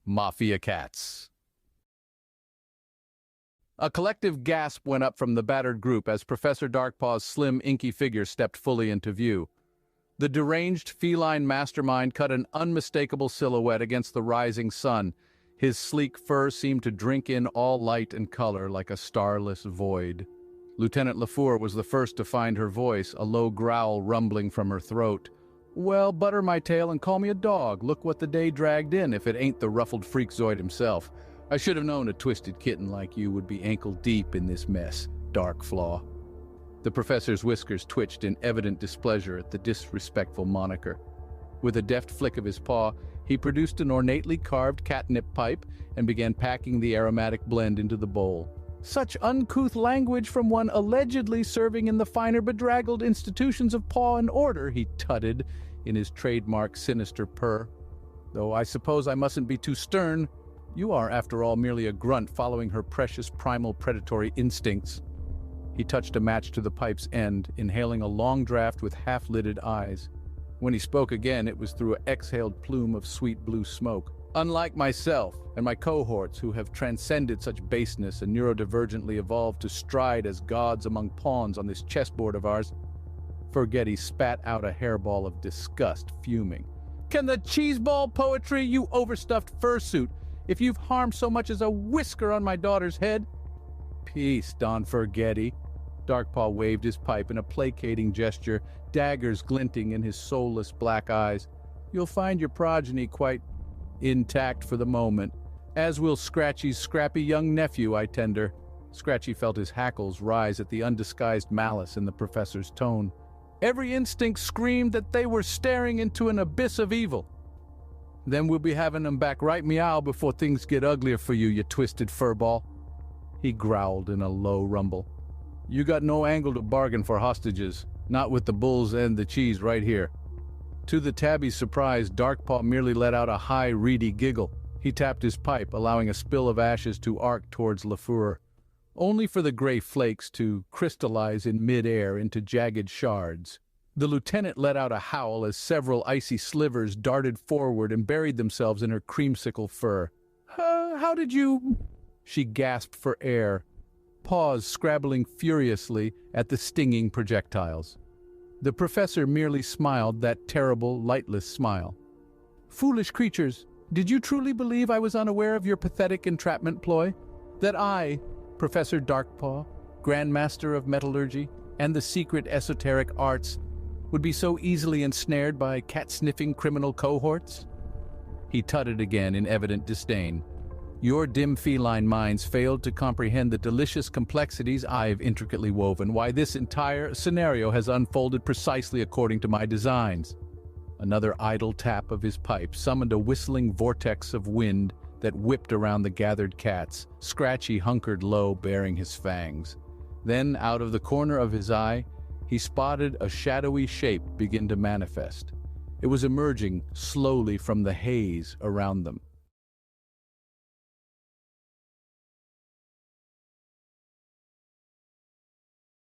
Mafia cats. A collective gasp went up from the battered group as Professor Darkpaw's slim, inky figure stepped fully into view. The deranged feline mastermind cut an unmistakable silhouette against the rising sun. His sleek fur seemed to drink in all light and color like a starless void. Lieutenant LaFour was the first to find her voice, a low growl rumbling from her throat. "Well, butter my tail and call me a dog. Look what the day dragged in if it ain't the ruffled freakzoid himself. I should have known a twisted kitten like you would be ankle-deep in this mess, Dark Flaw." The professor's whiskers twitched in evident displeasure at the disrespectful moniker. With a deft flick of his paw, he produced an ornately carved catnip pipe and began packing the aromatic blend into the bowl. "Such uncouth language from one allegedly serving in the finer bedraggled institutions of paw and order," he tutted in his trademark sinister purr. "Though I suppose I mustn't be too stern. You are, after all, merely a grunt following her precious primal predatory instincts." He touched a match to the pipe's end, inhaling a long draft with half-lidded eyes. When he spoke again, it was through an exhaled plume of sweet blue smoke. "Unlike myself and my cohorts who have transcended such baseness and neurodivergently evolved to stride as gods among pawns on this chessboard of ours," Forgetty spat out a hairball of disgust, fuming. "Can the cheeseball poetry, you overstuffed fursuit, if you've harmed so much as a whisker on my daughter's head?" "Peace, Don Forgetty." Darkpaw waved his pipe in a placating gesture, daggers glinting in his soulless black eyes. "You'll find your progeny quite intact for the moment, as will Scratchy's scrappy young nephew, I tender." Scratchy felt his hackles rise at the undisguised malice in the professor's tone. Every instinct screamed that they were staring into an abyss of evil. "Then we'll be having them back right meow before things get uglier for you, you twisted furball," he growled in a low rumble. "You got no angle to bargain for hostages, not with the bulls and the cheese right here." To the tabby's surprise, Darkpaw merely let out a high, reedy giggle. He tapped his pipe, allowing a spill of ashes to arc towards LaFour, only for the gray flakes to crystallize in mid-air into jagged shards. The lieutenant let out a howl as several icy slivers darted forward and buried themselves in her creamsicle fur. How did you—" She gasped for air, paws scrabbling furiously at the stinging projectiles. The professor merely smiled that terrible, lightless smile. "Foolish creatures, did you truly believe I was unaware of your pathetic entrapment ploy? That I, Professor Darkpaw, Grandmaster of Metallurgy, and the secret esoteric arts, would be so easily ensnared by cat-sniffing criminal cohorts?" He tutted again in evident disdain. "Your dim feline minds failed to comprehend the delicious complexities I've intricately woven, why this entire scenario has unfolded precisely according to my designs." Another idle tap of his pipe summoned a whistling vortex of wind that whipped around the gathered cats. Scratchy hunkered low, baring his fangs. Then, out of the corner of his eye, he spotted a shadowy shape begin to manifest. It was emerging slowly from the haze around them.